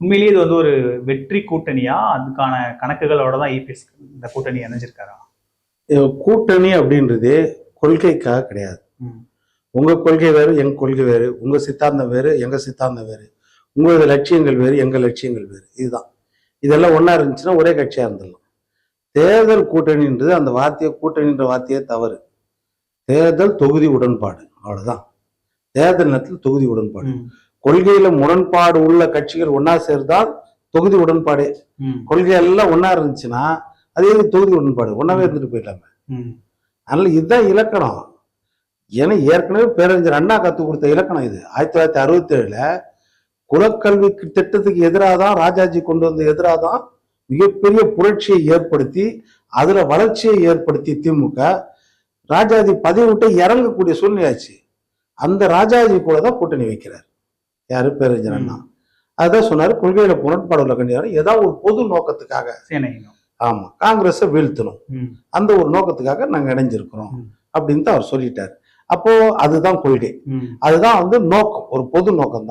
உண்மையிலேயே இது ஒரு வெற்றி கூட்டணியா? அதுக்கான கணக்குகளோட தான் இபிஎஸ் இந்த கூட்டணி இணைஞ்சிருக்காரா? கூட்டணி அப்படின்றது கொள்கைக்காக கிடையாது. உங்க கொள்கை வேறு, எங்க கொள்கை வேறு, உங்க சித்தாந்தம் வேறு, எங்க சித்தாந்தம் வேறு, உங்களோட லட்சியங்கள் வேறு, எங்க லட்சியங்கள் வேறு. இதுதான். இதெல்லாம் ஒன்னா இருந்துச்சுன்னா ஒரே கட்சியா இருந்துடலாம். தேர்தல் கூட்டணின்றது அந்த வார்த்தையை, கூட்டணின்ற வார்த்தையே தவறு. தேர்தல் தொகுதி உடன்பாடு, அவ்வளவுதான். தேர்தல் நேரத்தில் தொகுதி உடன்பாடு. கொள்கையில முரண்பாடு உள்ள கட்சிகள் ஒன்னா சேர்ந்தால் தொகுதி உடன்பாடு. கொள்கை எல்லாம் ஒன்னா இருந்துச்சுன்னா அதே தொகுதி உடன்பாடு, ஒன்னாவே இருந்துட்டு போயிடலாமே. அதனால இதுதான் இலக்கணம். ஏன்னா ஏற்கனவே பேரறிஞர் அண்ணா கற்றுக் கொடுத்த இலக்கணம் இது. 1967 குலக்கல்வி திட்டத்துக்கு எதிராக தான் ராஜாஜி கொண்டு வந்த எதிராக தான் மிகப்பெரிய புரட்சியை ஏற்படுத்தி அதுல வளர்ச்சியை ஏற்படுத்தி திமுக ராஜாஜி பதவி விட்டு இறங்கக்கூடிய சூழ்நிலையாச்சு. அந்த ராஜாஜி கூட தான் கூட்டணி வைக்கிறார் யாரு, பேரறிஞர் அண்ணா. அதுதான் சொன்னாரு, கொள்கையில முரண்பாடு உள்ள கண்டிப்பாக ஏதாவது ஒரு பொது நோக்கத்துக்காக ஆமா காங்கிரஸை வீழ்த்தணும், அந்த ஒரு நோக்கத்துக்காக நாங்க இணைஞ்சிருக்கிறோம் அப்படின்னு அவர் சொல்லிட்டாரு. அப்போ அதுதான் கொள்கை, அதுதான் நோக்கம், ஒரு பொது நோக்கம் தான்.